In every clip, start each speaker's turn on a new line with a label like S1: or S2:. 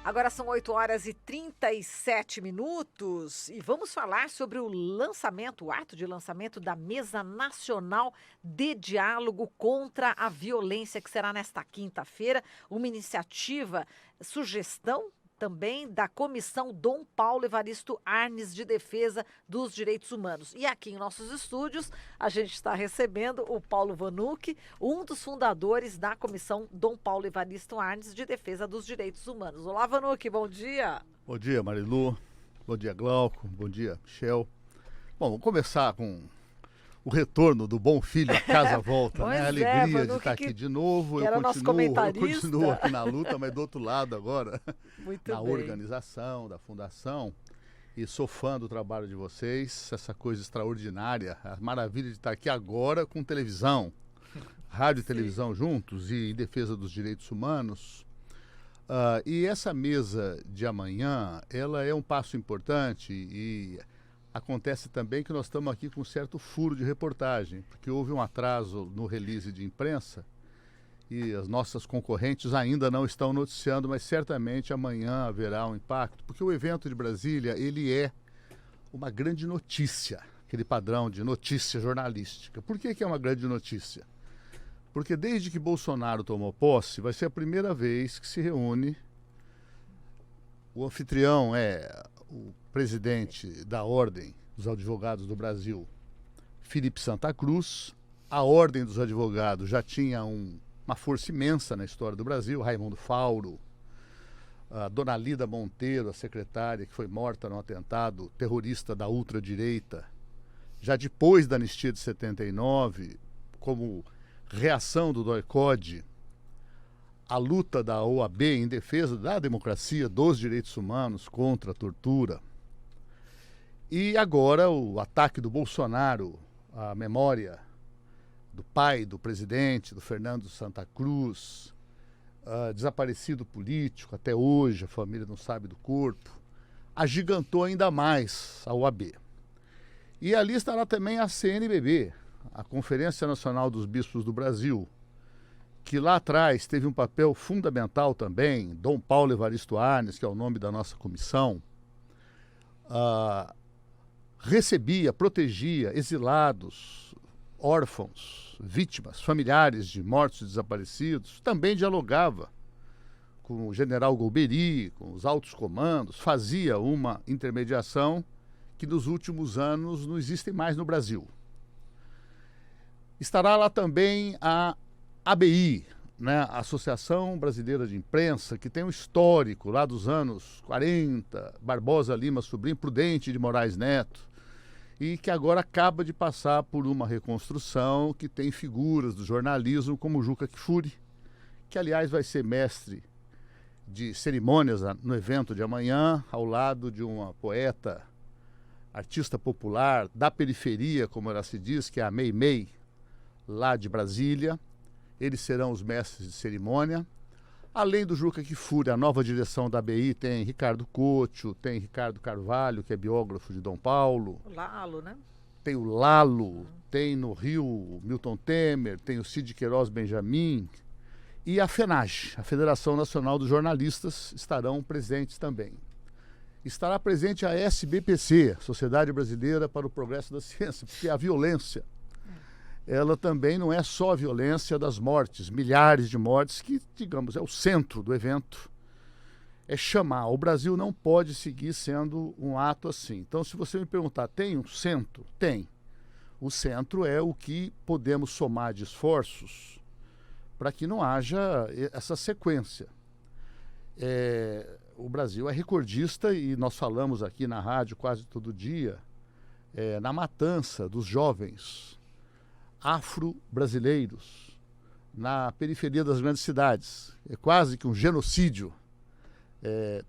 S1: Agora são 8h37 e vamos falar sobre o ato de lançamento da Mesa Nacional de Diálogo contra a Violência, que será nesta quinta-feira, uma iniciativa, sugestão também da Comissão Dom Paulo Evaristo Arnes de Defesa dos Direitos Humanos. E aqui em nossos estúdios, a gente está recebendo o Paulo Vanucchi, um dos fundadores da Comissão Dom Paulo Evaristo Arnes de Defesa dos Direitos Humanos. Olá, Vanucchi, bom dia.
S2: Bom dia, Marilu. Bom dia, Glauco. Bom dia, Michel. Bom, vamos começar com o retorno do bom filho à casa volta, né? A alegria de estar aqui de novo. Eu continuo aqui na luta, mas do outro lado agora, na organização da fundação. E sou fã do trabalho de vocês, essa coisa extraordinária, a maravilha de estar aqui agora com televisão, rádio e televisão juntos e em defesa dos direitos humanos. E essa mesa de amanhã, ela é um passo importante e acontece também que nós estamos aqui com um certo furo de reportagem, porque houve um atraso no release de imprensa e as nossas concorrentes ainda não estão noticiando, mas certamente amanhã haverá um impacto, porque o evento de Brasília, ele é uma grande notícia, aquele padrão de notícia jornalística. Por que é uma grande notícia? Porque desde que Bolsonaro tomou posse, vai ser a primeira vez que se reúne, o anfitrião é o presidente da Ordem dos Advogados do Brasil, Felipe Santa Cruz. A Ordem dos Advogados já tinha uma força imensa na história do Brasil, Raimundo Fauro, a Dona Lida Monteiro, a secretária que foi morta num atentado terrorista da ultradireita, já depois da anistia de 79, como reação do DOI-CODE, a luta da OAB em defesa da democracia, dos direitos humanos, contra a tortura. E agora o ataque do Bolsonaro à memória do pai do presidente, do Fernando Santa Cruz, desaparecido político, até hoje a família não sabe do corpo, agigantou ainda mais a OAB. E ali estará também a CNBB, a Conferência Nacional dos Bispos do Brasil, que lá atrás teve um papel fundamental também, Dom Paulo Evaristo Arnes, que é o nome da nossa comissão, recebia, protegia exilados, órfãos, vítimas, familiares de mortos e desaparecidos, também dialogava com o general Golbery, com os altos comandos, fazia uma intermediação que nos últimos anos não existe mais no Brasil. Estará lá também a ABI, né, a Associação Brasileira de Imprensa, que tem um histórico lá dos anos 40, Barbosa Lima Sobrinho, Prudente de Moraes Neto, e que agora acaba de passar por uma reconstrução que tem figuras do jornalismo como Juca Kfouri, que aliás vai ser mestre de cerimônias no evento de amanhã, ao lado de uma poeta, artista popular da periferia, como ela se diz, que é a Meimei, lá de Brasília. Eles serão os mestres de cerimônia. Além do Juca Kfouri, a nova direção da ABI tem Ricardo Couto, tem Ricardo Carvalho, que é biógrafo de Dom Paulo.
S1: O Lalo, né?
S2: Tem o Lalo, tem no Rio Milton Temer, tem o Cid Queiroz Benjamin. E a FENAGE, a Federação Nacional dos Jornalistas, estarão presentes também. Estará presente a SBPC, Sociedade Brasileira para o Progresso da Ciência, porque a violência, ela também não é só a violência das mortes, milhares de mortes, que, digamos, é o centro do evento. É chamar. O Brasil não pode seguir sendo um ato assim. Então, se você me perguntar, tem um centro? Tem. O centro é o que podemos somar de esforços para que não haja essa sequência. O Brasil é recordista, e nós falamos aqui na rádio quase todo dia, na matança dos jovens afro-brasileiros na periferia das grandes cidades. É quase que um genocídio,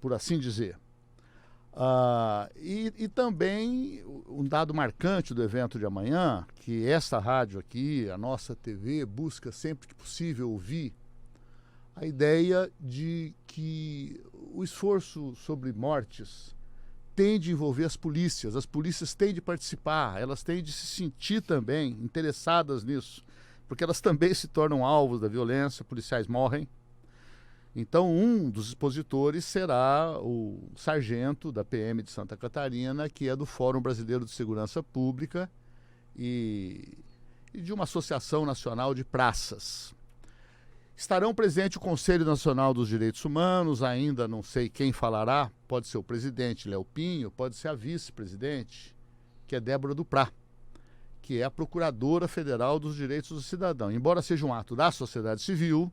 S2: por assim dizer. E também um dado marcante do evento de amanhã, que essa rádio aqui, a nossa TV, busca sempre que possível ouvir a ideia de que o esforço sobre mortes tem de envolver as polícias têm de participar, elas têm de se sentir também interessadas nisso, porque elas também se tornam alvos da violência, policiais morrem, Então, um dos expositores será o sargento da PM de Santa Catarina, que é do Fórum Brasileiro de Segurança Pública e de uma associação nacional de praças. Estarão presentes o Conselho Nacional dos Direitos Humanos, ainda não sei quem falará, pode ser o presidente Léo Pinho, pode ser a vice-presidente, que é Débora Duprá, que é a Procuradora Federal dos Direitos do Cidadão. Embora seja um ato da sociedade civil,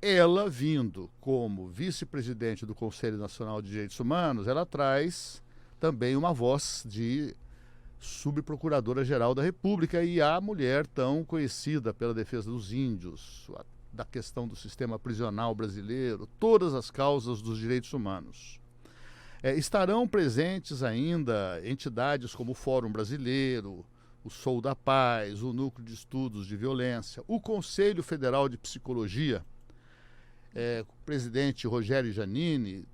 S2: ela, vindo como vice-presidente do Conselho Nacional de Direitos Humanos, ela traz também uma voz de subprocuradora-geral da República e a mulher tão conhecida pela defesa dos índios, da questão do sistema prisional brasileiro, todas as causas dos direitos humanos. Estarão presentes ainda entidades como o Fórum Brasileiro, o Sou da Paz, o Núcleo de Estudos de Violência, o Conselho Federal de Psicologia. O presidente Rogério Giannini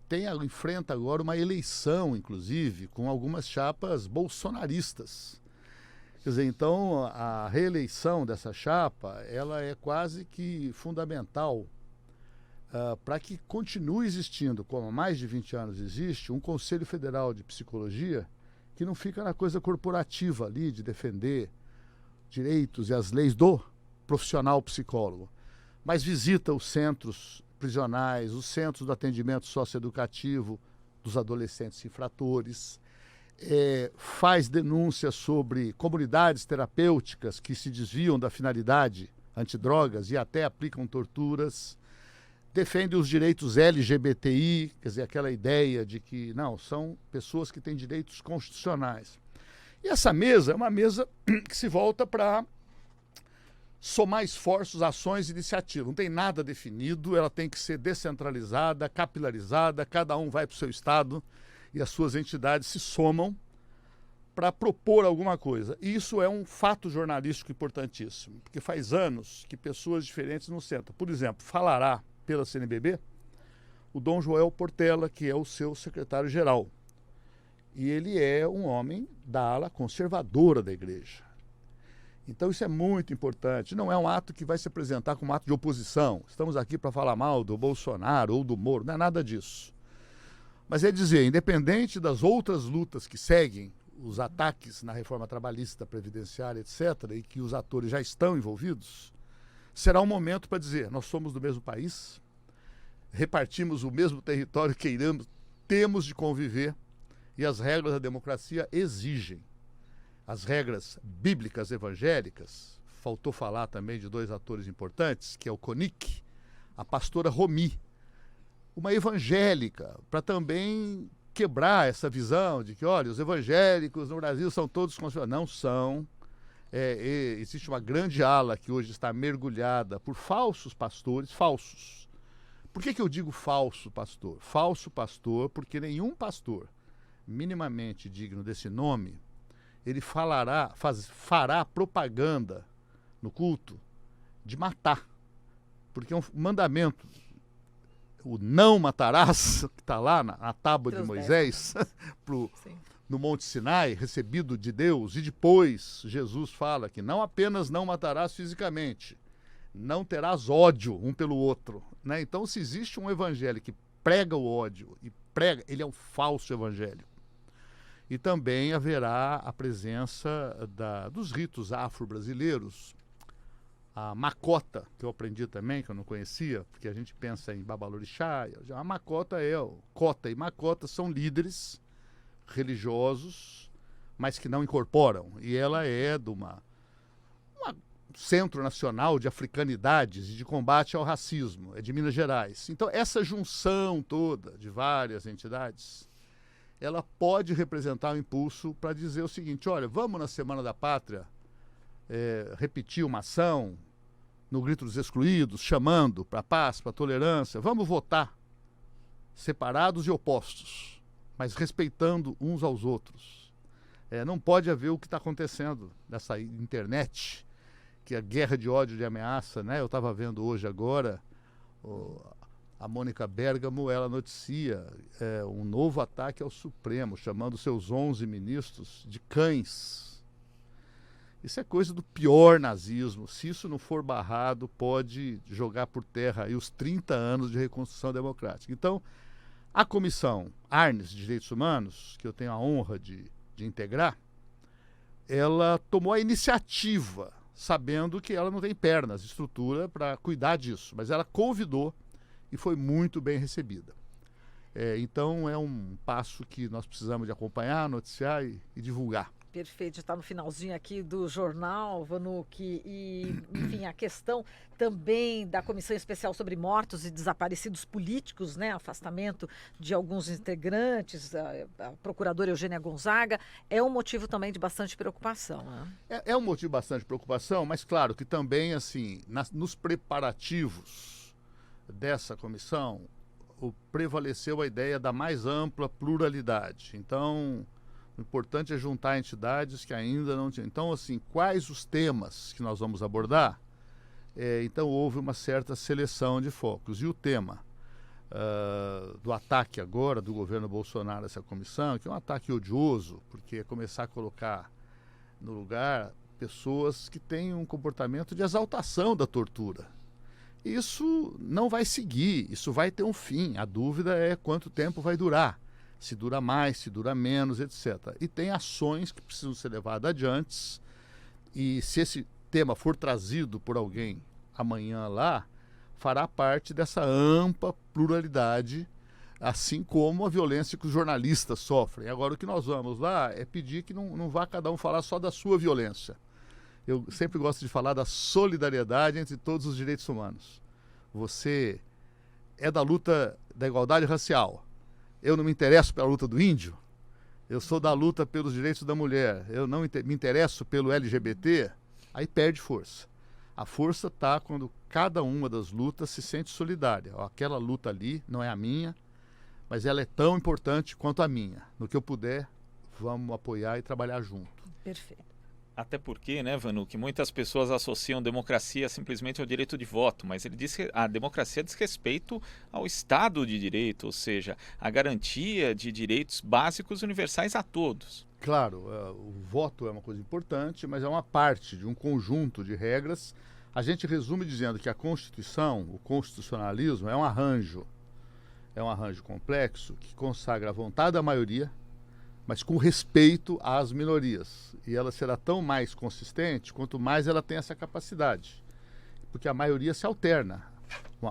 S2: enfrenta agora uma eleição, inclusive, com algumas chapas bolsonaristas. Quer dizer, então, a reeleição dessa chapa, ela é quase que fundamental para que continue existindo, como há mais de 20 anos existe, um Conselho Federal de Psicologia que não fica na coisa corporativa ali de defender direitos e as leis do profissional psicólogo, mas visita os centros prisionais, os centros do atendimento socioeducativo dos adolescentes infratores, faz denúncias sobre comunidades terapêuticas que se desviam da finalidade antidrogas e até aplicam torturas, defende os direitos LGBTI, quer dizer, aquela ideia de que, não, são pessoas que têm direitos constitucionais. E essa mesa é uma mesa que se volta para somar esforços, ações e iniciativas. Não tem nada definido, ela tem que ser descentralizada, capilarizada, cada um vai para o seu estado e as suas entidades se somam para propor alguma coisa. E isso é um fato jornalístico importantíssimo, porque faz anos que pessoas diferentes não sentam. Por exemplo, falará pela CNBB o Dom Joel Portela, que é o seu secretário-geral. E ele é um homem da ala conservadora da igreja. Então isso é muito importante. Não é um ato que vai se apresentar como um ato de oposição. Estamos aqui para falar mal do Bolsonaro ou do Moro, não é nada disso. Mas é dizer, independente das outras lutas que seguem, os ataques na reforma trabalhista, previdenciária, etc., e que os atores já estão envolvidos, será um momento para dizer, nós somos do mesmo país, repartimos o mesmo território, queiramos, temos de conviver, e as regras da democracia exigem. As regras bíblicas evangélicas, faltou falar também de dois atores importantes, que é o Conic, a pastora Romi, uma evangélica, para também quebrar essa visão de que, olha, os evangélicos no Brasil são todos conservadores. Não são. Existe uma grande ala que hoje está mergulhada por falsos pastores, falsos. Por que eu digo falso pastor? Falso pastor porque nenhum pastor minimamente digno desse nome, ele fará propaganda no culto de matar. Porque é um mandamento. O não matarás, que está lá na tábua de Moisés, no Monte Sinai, recebido de Deus, e depois Jesus fala que não apenas não matarás fisicamente, não terás ódio um pelo outro. Né? Então, se existe um evangelho que prega o ódio, ele é um falso evangelho. E também haverá a presença dos ritos afro-brasileiros, a macota, que eu aprendi também, que eu não conhecia, porque a gente pensa em babalorixá, a macota cota e macota são líderes religiosos, mas que não incorporam. E ela é de um Centro Nacional de Africanidades e de Combate ao Racismo, é de Minas Gerais. Então, essa junção toda de várias entidades, ela pode representar um impulso para dizer o seguinte, olha, vamos na Semana da Pátria repetir uma ação no Grito dos Excluídos, chamando para a paz, para a tolerância, vamos votar separados e opostos, mas respeitando uns aos outros. Não pode haver o que está acontecendo nessa internet, que é a guerra de ódio, de ameaça, né? Eu estava vendo hoje agora, a Mônica Bergamo, ela noticia um novo ataque ao Supremo, chamando seus 11 ministros de cães. Isso é coisa do pior nazismo. Se isso não for barrado, pode jogar por terra aí os 30 anos de reconstrução democrática. Então, a Comissão Arnes de Direitos Humanos, que eu tenho a honra de integrar, ela tomou a iniciativa, sabendo que ela não tem pernas, estrutura para cuidar disso, mas ela convidou e foi muito bem recebida. Então, é um passo que nós precisamos de acompanhar, noticiar e divulgar.
S1: Perfeito, está no finalzinho aqui do jornal, Vanuc, e, enfim, a questão também da Comissão Especial sobre Mortos e Desaparecidos Políticos, né, afastamento de alguns integrantes, a procuradora Eugênia Gonzaga, é um motivo também de bastante preocupação, né?
S2: É um motivo de bastante preocupação, mas claro que também, assim, nos preparativos dessa comissão, prevaleceu a ideia da mais ampla pluralidade. Então, o importante é juntar entidades que ainda não tinham. Então, assim, quais os temas que nós vamos abordar? Então, houve uma certa seleção de focos. E o tema do ataque agora do governo Bolsonaro a essa comissão, que é um ataque odioso, porque é começar a colocar no lugar pessoas que têm um comportamento de exaltação da tortura. Isso não vai seguir, isso vai ter um fim. A dúvida é quanto tempo vai durar. Se dura mais, se dura menos, etc. E tem ações que precisam ser levadas adiante. E se esse tema for trazido por alguém amanhã lá, fará parte dessa ampla pluralidade, assim como a violência que os jornalistas sofrem. Agora, o que nós vamos lá é pedir que não vá cada um falar só da sua violência. Eu sempre gosto de falar da solidariedade entre todos os direitos humanos. Você é da luta da igualdade racial. Eu não me interesso pela luta do índio, eu sou da luta pelos direitos da mulher, eu não me interesso pelo LGBT, aí perde força. A força está quando cada uma das lutas se sente solidária. Aquela luta ali não é a minha, mas ela é tão importante quanto a minha. No que eu puder, vamos apoiar e trabalhar junto.
S1: Perfeito.
S3: Até porque, né, Vanuc, muitas pessoas associam democracia simplesmente ao direito de voto, mas ele diz que a democracia diz respeito ao Estado de Direito, ou seja, a garantia de direitos básicos universais a todos.
S2: Claro, o voto é uma coisa importante, mas é uma parte de um conjunto de regras. A gente resume dizendo que a Constituição, o constitucionalismo, é um arranjo complexo que consagra a vontade da maioria, mas com respeito às minorias. E ela será tão mais consistente quanto mais ela tem essa capacidade. Porque a maioria se alterna.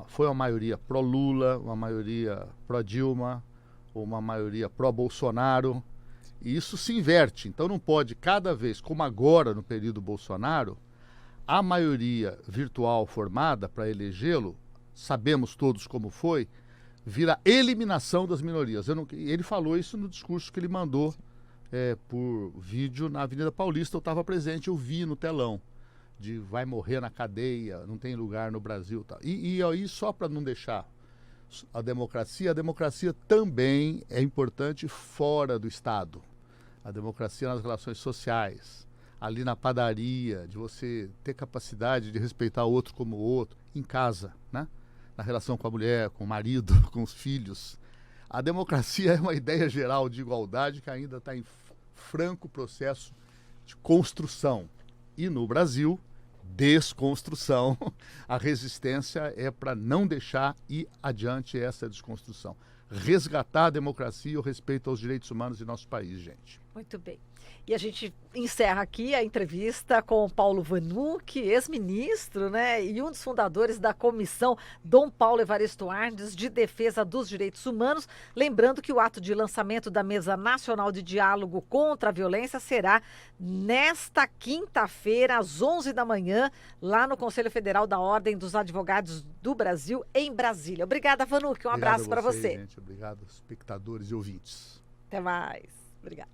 S2: Foi uma maioria pró-Lula, uma maioria pró-Dilma, uma maioria pró-Bolsonaro. E isso se inverte. Então não pode, cada vez, como agora no período Bolsonaro, a maioria virtual formada para elegê-lo, sabemos todos como foi, vira eliminação das minorias. Ele falou isso no discurso que ele mandou por vídeo na Avenida Paulista. Eu estava presente, eu vi no telão, de vai morrer na cadeia, não tem lugar no Brasil. Tá. E aí, só para não deixar a democracia também é importante fora do Estado. A democracia nas relações sociais, ali na padaria, de você ter capacidade de respeitar o outro como o outro, em casa, né? Na relação com a mulher, com o marido, com os filhos. A democracia é uma ideia geral de igualdade que ainda está em franco processo de construção. E no Brasil, desconstrução. A resistência é para não deixar ir adiante essa desconstrução. Resgatar a democracia e o respeito aos direitos humanos de nosso país, gente.
S1: Muito bem. E a gente encerra aqui a entrevista com o Paulo Vanuc, ex-ministro, né, e um dos fundadores da Comissão Dom Paulo Evaristo Arnes de Defesa dos Direitos Humanos. Lembrando que o ato de lançamento da Mesa Nacional de Diálogo contra a Violência será nesta quinta-feira, às 11 da manhã, lá no Conselho Federal da Ordem dos Advogados do Brasil, em Brasília. Obrigada, Vanuc. Um abraço para você.
S2: Gente. Obrigado, espectadores e ouvintes.
S1: Até mais. Obrigada.